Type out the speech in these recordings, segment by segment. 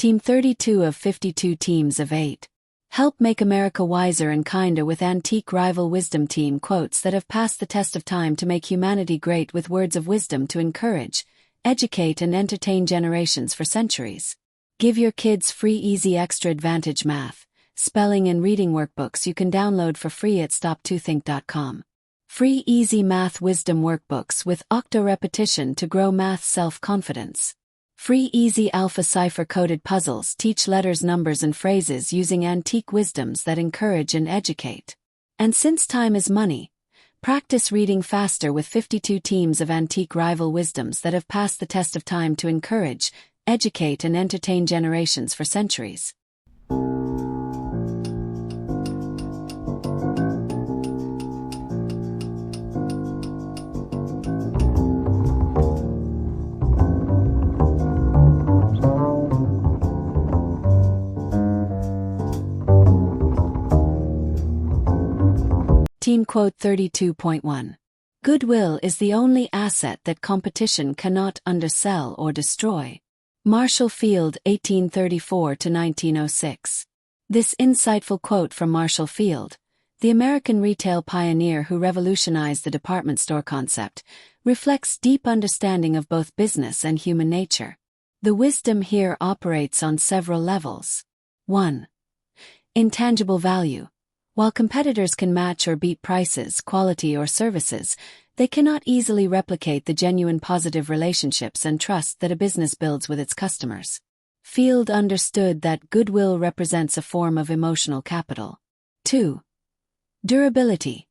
Team 32 of 52 teams of 8. Help make America wiser and kinder with antique rival wisdom team quotes that have passed the test of time to make humanity great with words of wisdom to encourage, educate and entertain generations for centuries. Give your kids free easy extra advantage math, spelling and reading workbooks you can download for free at stop2think.com. Free easy math wisdom workbooks with Octo-Repetition to grow math self-confidence. Free easy alpha Cypher coded puzzles teach letters, numbers and phrases using antique wisdoms that encourage and educate. And since time is money, practice reading faster with 52 teams of antique rival wisdoms that have passed the test of time to encourage, educate and entertain generations for centuries. Team quote 32.1. Goodwill is the only asset that competition cannot undersell or destroy. Marshall Field, 1834–1906. This insightful quote from Marshall Field, the American retail pioneer who revolutionized the department store concept, reflects deep understanding of both business and human nature. The wisdom here operates on several levels. 1. Intangible value. While competitors can match or beat prices, quality or services, they cannot easily replicate the genuine positive relationships and trust that a business builds with its customers. Field understood that goodwill represents a form of emotional capital. 2. Durability.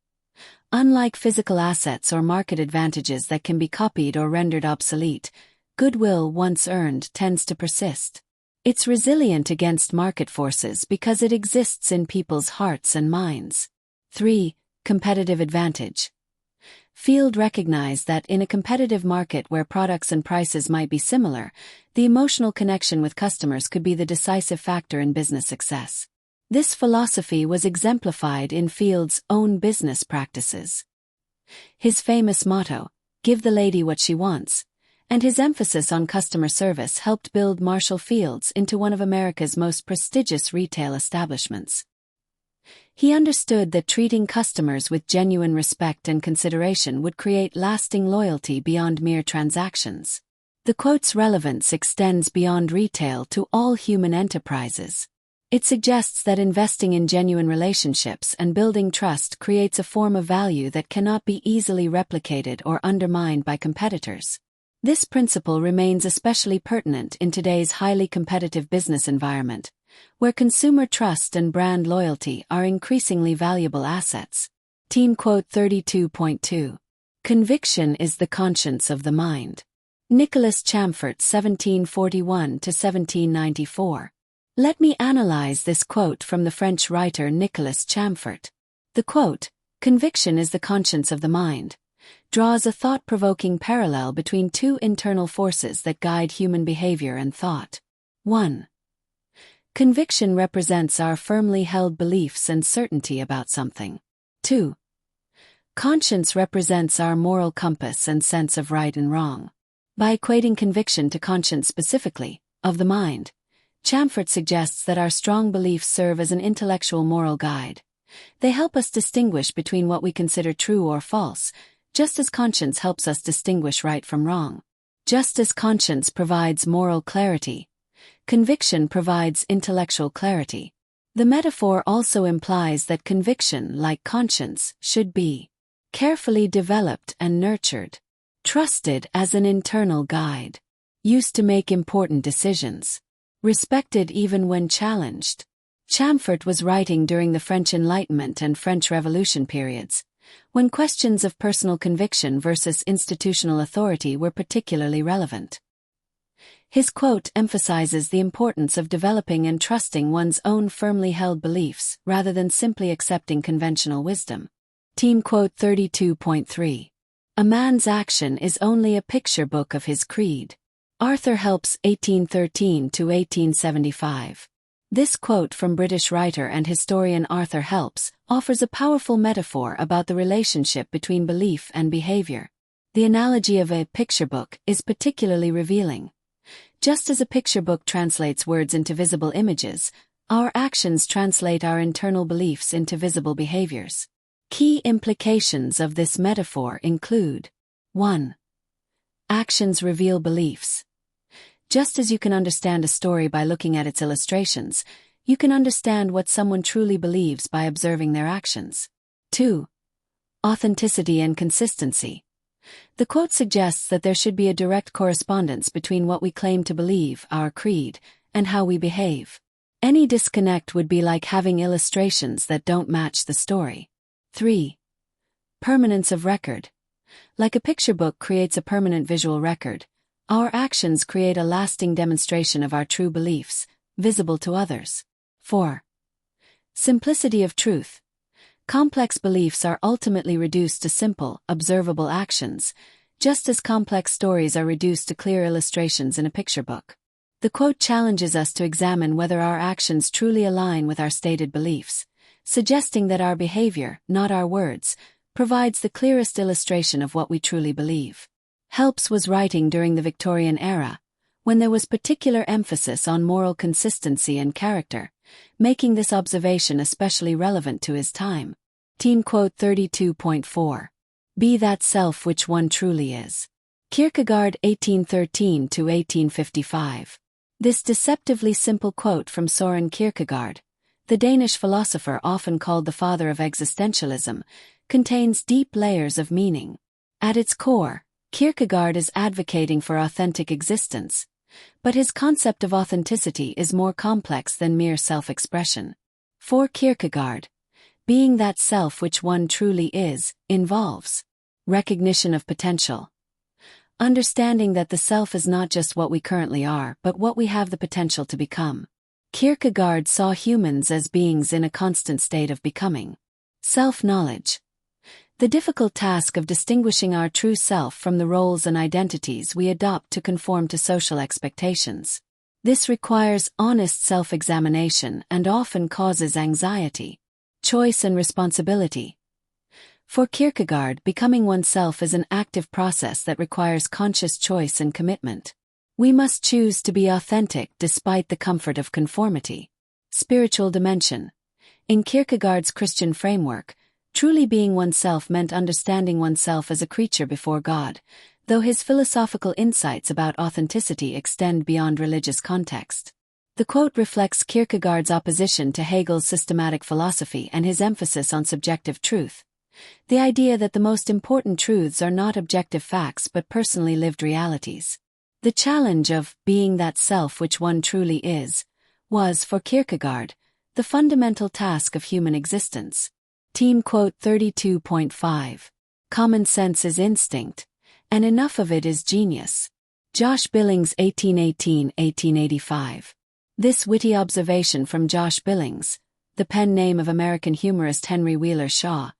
Unlike physical assets or market advantages that can be copied or rendered obsolete, goodwill once earned tends to persist. It's resilient against market forces because it exists in people's hearts and minds. 3. Competitive advantage. Field recognized that in a competitive market where products and prices might be similar, the emotional connection with customers could be the decisive factor in business success. This philosophy was exemplified in Field's own business practices. His famous motto, "Give the lady what she wants," and his emphasis on customer service helped build Marshall Field's into one of America's most prestigious retail establishments. He understood that treating customers with genuine respect and consideration would create lasting loyalty beyond mere transactions. The quote's relevance extends beyond retail to all human enterprises. It suggests that investing in genuine relationships and building trust creates a form of value that cannot be easily replicated or undermined by competitors. This principle remains especially pertinent in today's highly competitive business environment, where consumer trust and brand loyalty are increasingly valuable assets. Team quote 32.2. Conviction is the conscience of the mind. Nicholas Chamfort, 1741–1794. Let me analyze this quote from the French writer Nicholas Chamfort. The quote, "Conviction is the conscience of the mind," draws a thought-provoking parallel between two internal forces that guide human behavior and thought. 1. Conviction represents our firmly held beliefs and certainty about something. 2. Conscience represents our moral compass and sense of right and wrong. By equating conviction to conscience specifically, of the mind, Chamfort suggests that our strong beliefs serve as an intellectual moral guide. They help us distinguish between what we consider true or false, just as conscience helps us distinguish right from wrong. Just as conscience provides moral clarity, conviction provides intellectual clarity. The metaphor also implies that conviction, like conscience, should be carefully developed and nurtured, trusted as an internal guide, used to make important decisions, respected even when challenged. Chamfort was writing during the French Enlightenment and French Revolution periods, when questions of personal conviction versus institutional authority were particularly relevant. His quote emphasizes the importance of developing and trusting one's own firmly held beliefs rather than simply accepting conventional wisdom. Team quote 32.3. A man's action is only a picture book of his creed. Arthur Helps, 1813–1875. This quote from British writer and historian Arthur Helps offers a powerful metaphor about the relationship between belief and behavior. The analogy of a picture book is particularly revealing. Just as a picture book translates words into visible images, our actions translate our internal beliefs into visible behaviors. Key implications of this metaphor include: 1. Actions reveal beliefs. Just as you can understand a story by looking at its illustrations, you can understand what someone truly believes by observing their actions. 2. Authenticity and consistency. The quote suggests that there should be a direct correspondence between what we claim to believe, our creed, and how we behave. Any disconnect would be like having illustrations that don't match the story. 3. Permanence of record. Like a picture book creates a permanent visual record, our actions create a lasting demonstration of our true beliefs, visible to others. 4. Simplicity of truth. Complex beliefs are ultimately reduced to simple, observable actions, just as complex stories are reduced to clear illustrations in a picture book. The quote challenges us to examine whether our actions truly align with our stated beliefs, suggesting that our behavior, not our words, provides the clearest illustration of what we truly believe. Helps was writing during the Victorian era, when there was particular emphasis on moral consistency and character, making this observation especially relevant to his time. Team quote 32.4. Be that self which one truly is. Kierkegaard 1813–1855. This deceptively simple quote from Søren Kierkegaard, the Danish philosopher often called the father of existentialism, contains deep layers of meaning. At its core, Kierkegaard is advocating for authentic existence, but his concept of authenticity is more complex than mere self-expression. For Kierkegaard, being that self which one truly is, involves recognition of potential. Understanding that the self is not just what we currently are but what we have the potential to become. Kierkegaard saw humans as beings in a constant state of becoming. Self-knowledge. The difficult task of distinguishing our true self from the roles and identities we adopt to conform to social expectations. This requires honest self-examination and often causes anxiety. Choice and responsibility. For Kierkegaard, becoming oneself is an active process that requires conscious choice and commitment. We must choose to be authentic despite the comfort of conformity. Spiritual dimension. In Kierkegaard's Christian framework, truly being oneself meant understanding oneself as a creature before God, though his philosophical insights about authenticity extend beyond religious context. The quote reflects Kierkegaard's opposition to Hegel's systematic philosophy and his emphasis on subjective truth. The idea that the most important truths are not objective facts but personally lived realities. The challenge of being that self which one truly is, was, for Kierkegaard, the fundamental task of human existence. Team quote 32.5. Common sense is instinct, and enough of it is genius. Josh Billings 1818–1885. This witty observation from Josh Billings, the pen name of American humorist Henry Wheeler Shaw,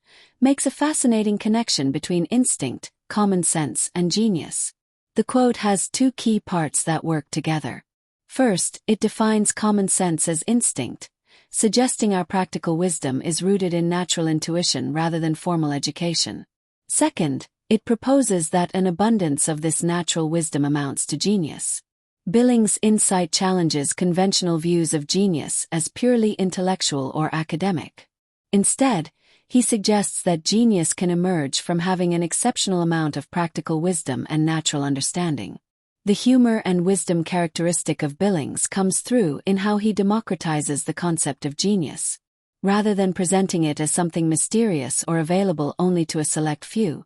makes a fascinating connection between instinct, common sense, and genius. The quote has two key parts that work together. First, it defines common sense as instinct, suggesting our practical wisdom is rooted in natural intuition rather than formal education. Second, it proposes that an abundance of this natural wisdom amounts to genius. Billings' insight challenges conventional views of genius as purely intellectual or academic. Instead, he suggests that genius can emerge from having an exceptional amount of practical wisdom and natural understanding. The humor and wisdom characteristic of Billings comes through in how he democratizes the concept of genius. Rather than presenting it as something mysterious or available only to a select few,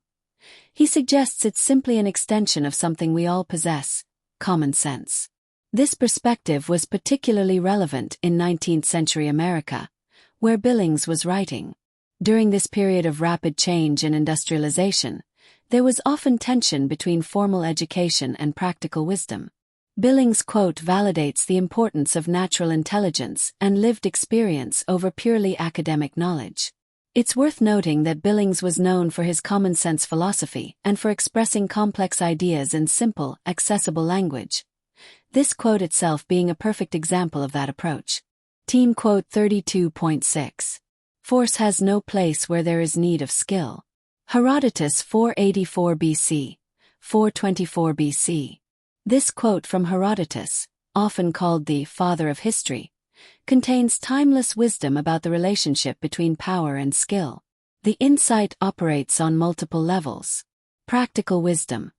he suggests it's simply an extension of something we all possess, common sense. This perspective was particularly relevant in 19th-century America, where Billings was writing. During this period of rapid change and industrialization, there was often tension between formal education and practical wisdom. Billings' quote validates the importance of natural intelligence and lived experience over purely academic knowledge. It's worth noting that Billings was known for his common-sense philosophy and for expressing complex ideas in simple, accessible language. This quote itself being a perfect example of that approach. Team quote 32.6. Force has no place where there is need of skill. Herodotus 484 BC, 424 BC. This quote from Herodotus, often called the father of history, contains timeless wisdom about the relationship between power and skill. The insight operates on multiple levels. Practical wisdom.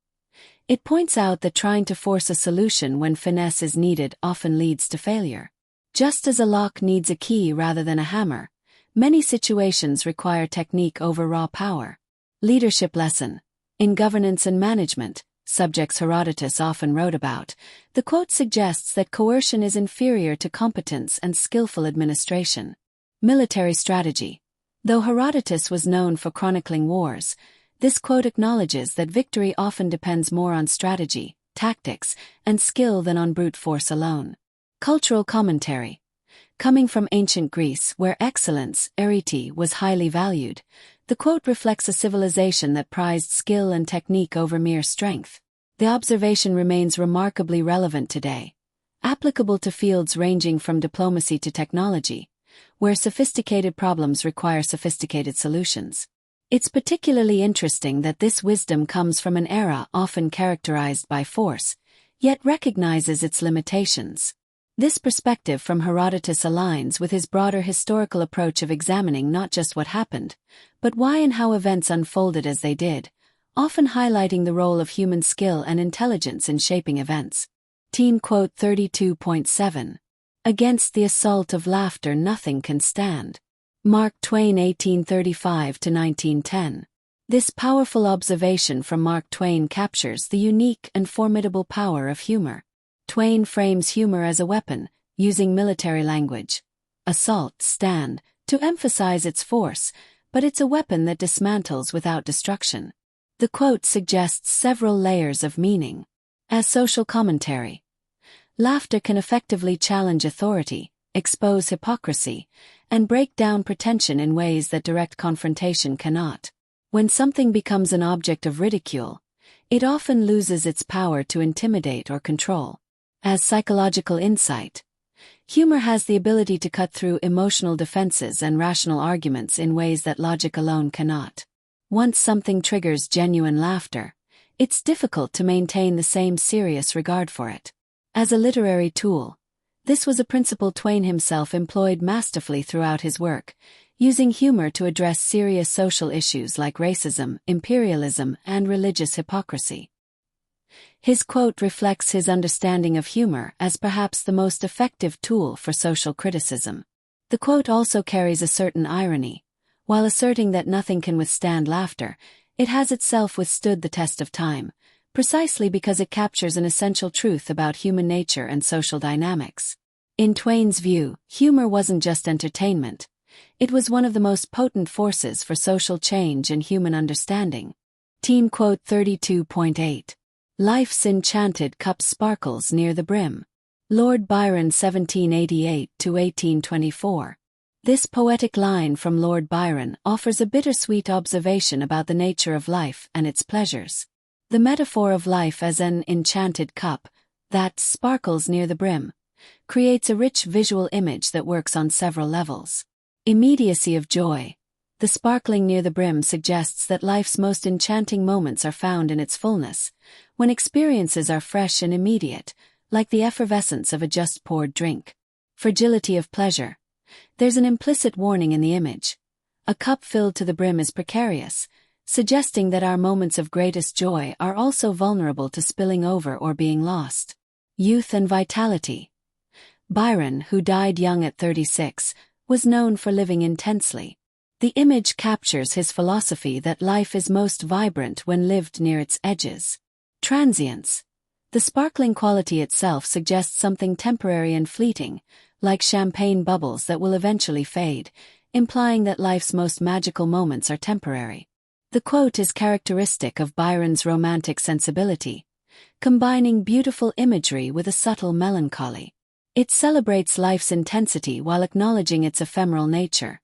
It points out that trying to force a solution when finesse is needed often leads to failure. Just as a lock needs a key rather than a hammer, many situations require technique over raw power. Leadership lesson. In governance and management, subjects Herodotus often wrote about, the quote suggests that coercion is inferior to competence and skillful administration. Military strategy. Though Herodotus was known for chronicling wars, this quote acknowledges that victory often depends more on strategy, tactics, and skill than on brute force alone. Cultural commentary. Coming from ancient Greece, where excellence, arete, was highly valued, the quote reflects a civilization that prized skill and technique over mere strength. The observation remains remarkably relevant today, applicable to fields ranging from diplomacy to technology, where sophisticated problems require sophisticated solutions. It's particularly interesting that this wisdom comes from an era often characterized by force, yet recognizes its limitations. This perspective from Herodotus aligns with his broader historical approach of examining not just what happened, but why and how events unfolded as they did, often highlighting the role of human skill and intelligence in shaping events. Teen quote 32.7. Against the assault of laughter nothing can stand. Mark Twain 1835–1910. This powerful observation from Mark Twain captures the unique and formidable power of humor. Twain frames humor as a weapon, using military language. Assault, stand, to emphasize its force, but it's a weapon that dismantles without destruction. The quote suggests several layers of meaning. As social commentary, laughter can effectively challenge authority, expose hypocrisy, and break down pretension in ways that direct confrontation cannot. When something becomes an object of ridicule, it often loses its power to intimidate or control. As psychological insight, humor has the ability to cut through emotional defenses and rational arguments in ways that logic alone cannot. Once something triggers genuine laughter, it's difficult to maintain the same serious regard for it. As a literary tool, this was a principle Twain himself employed masterfully throughout his work, using humor to address serious social issues like racism, imperialism, and religious hypocrisy. His quote reflects his understanding of humor as perhaps the most effective tool for social criticism. The quote also carries a certain irony. While asserting that nothing can withstand laughter, it has itself withstood the test of time, precisely because it captures an essential truth about human nature and social dynamics. In Twain's view, humor wasn't just entertainment. It was one of the most potent forces for social change and human understanding. Teen quote 32.8. Life's enchanted cup sparkles near the brim. Lord Byron 1788–1824. This poetic line from Lord Byron offers a bittersweet observation about the nature of life and its pleasures. The metaphor of life as an enchanted cup that sparkles near the brim creates a rich visual image that works on several levels. Immediacy of joy. The sparkling near the brim suggests that life's most enchanting moments are found in its fullness, when experiences are fresh and immediate, like the effervescence of a just-poured drink. Fragility of pleasure. There's an implicit warning in the image. A cup filled to the brim is precarious, suggesting that our moments of greatest joy are also vulnerable to spilling over or being lost. Youth and vitality. Byron, who died young at 36, was known for living intensely. The image captures his philosophy that life is most vibrant when lived near its edges. Transience. The sparkling quality itself suggests something temporary and fleeting, like champagne bubbles that will eventually fade, implying that life's most magical moments are temporary. The quote is characteristic of Byron's romantic sensibility, combining beautiful imagery with a subtle melancholy. It celebrates life's intensity while acknowledging its ephemeral nature,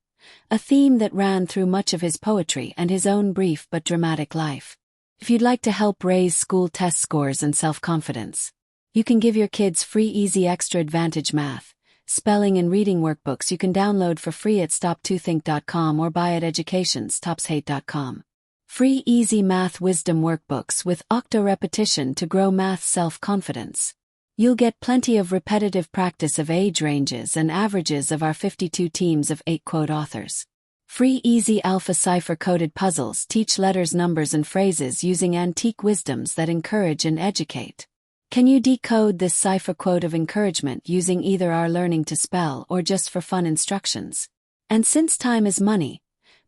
a theme that ran through much of his poetry and his own brief but dramatic life. If you'd like to help raise school test scores and self-confidence, you can give your kids free easy extra advantage math, spelling and reading workbooks you can download for free at stop2think.com or buy at educationstopshate.com. Free easy math wisdom workbooks with Octo-Repetition to grow math self-confidence. You'll get plenty of repetitive practice of age ranges and averages of our 52 teams of 8 quote authors. Free easy alpha Cypher-coded puzzles teach letters, numbers and phrases using antique wisdoms that encourage and educate. Can you decode this Cypher quote of encouragement using either our learning to spell or just for fun instructions? And since time is money,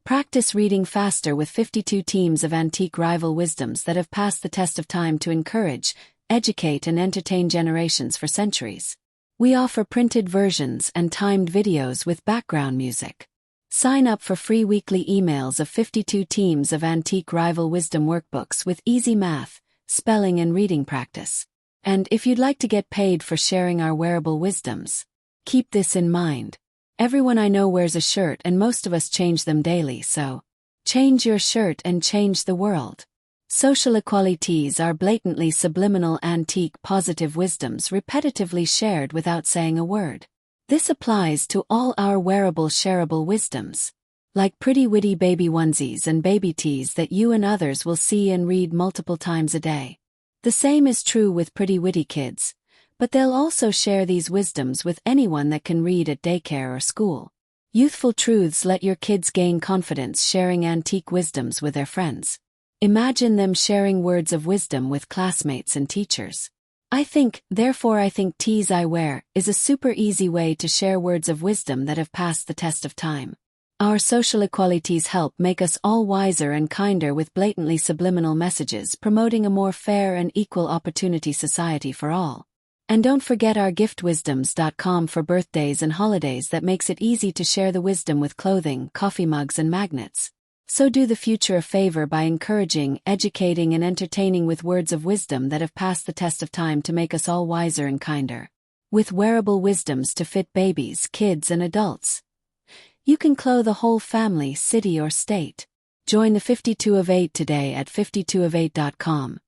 practice reading faster with 52 teams of antique rival wisdoms that have passed the test of time to encourage, educate and entertain generations for centuries. We offer printed versions and timed videos with background music. Sign up for free weekly emails of 52 teams of antique rival wisdom workbooks with easy math, spelling and reading practice. And if you'd like to get paid for sharing our wearable wisdoms, keep this in mind. Everyone I know wears a shirt and most of us change them daily, so change your shirt and change the world. Social equalities are blatantly subliminal antique positive wisdoms repetitively shared without saying a word. This applies to all our wearable shareable wisdoms, like pretty witty baby onesies and baby tees that you and others will see and read multiple times a day. The same is true with pretty witty kids, but they'll also share these wisdoms with anyone that can read at daycare or school. Youthful truths let your kids gain confidence sharing antique wisdoms with their friends. Imagine them sharing words of wisdom with classmates and teachers. I think, therefore I think tees I wear is a super easy way to share words of wisdom that have passed the test of time. Our social equalities help make us all wiser and kinder with blatantly subliminal messages promoting a more fair and equal opportunity society for all. And don't forget our giftwisdoms.com for birthdays and holidays that makes it easy to share the wisdom with clothing, coffee mugs and magnets. So do the future a favor by encouraging, educating and entertaining with words of wisdom that have passed the test of time to make us all wiser and kinder. With wearable wisdoms to fit babies, kids and adults. You can clothe a whole family, city or state. Join the 52 of 8 today at 52of8.com.